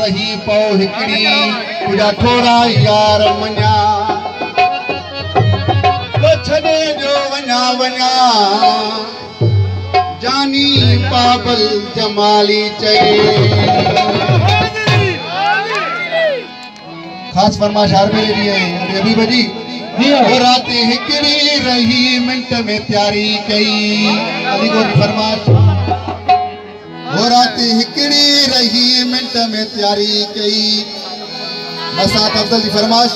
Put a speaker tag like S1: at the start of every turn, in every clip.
S1: रही पौ हिकड़ी तुझा थोड़ा यार मञा तो छॾे जो वञा वञा जानी पाबल जमाली चए। खास फरमाइश हार में ले रही है अभी बजी वो रात हिकड़ी रही मिनट में तैयारी कई अली को फरमाइश वो रात हिकड़ी रही मिनट में तैयारी कई मसात अफजल की फरमाइश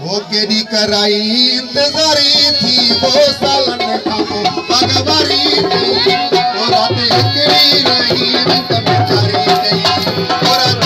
S1: वो केडी कराई इंतजारी थी वो सालन खाते अगवारी थी वो रात हिकड़ी रही मिनट में तैयारी कई वो रात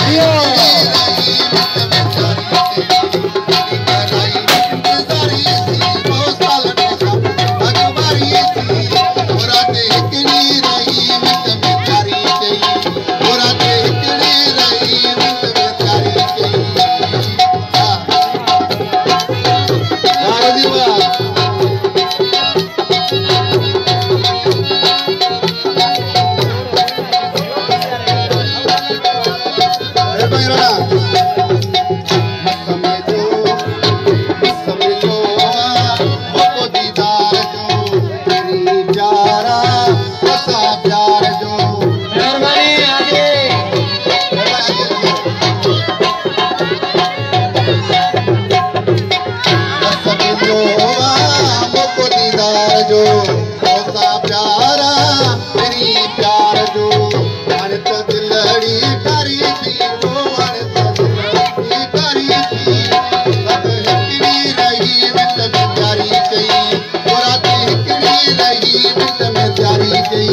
S1: हिकड़ी रही मिनट में तैयारी कई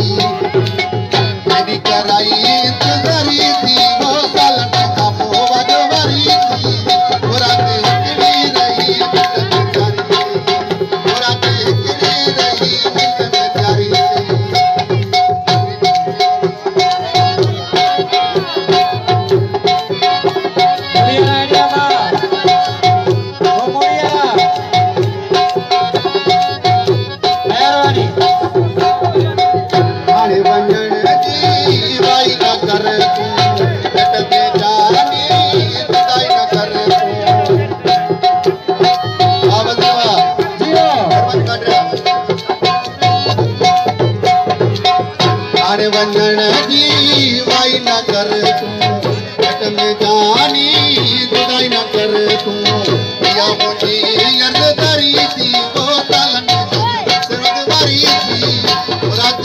S1: केडी कराई इंतजारी थी वो सालन खाते अगवारी थी वो रात हिकड़ी रही मिनट में तैयारी कई वो रात हिकड़ी रही मिनट में तैयारी कई। वंजन जी वाई न कर तू घट में जानी जुदाई न कर तू या मुझे अर्ज करी थी वो सालन सिरत वारी थी रात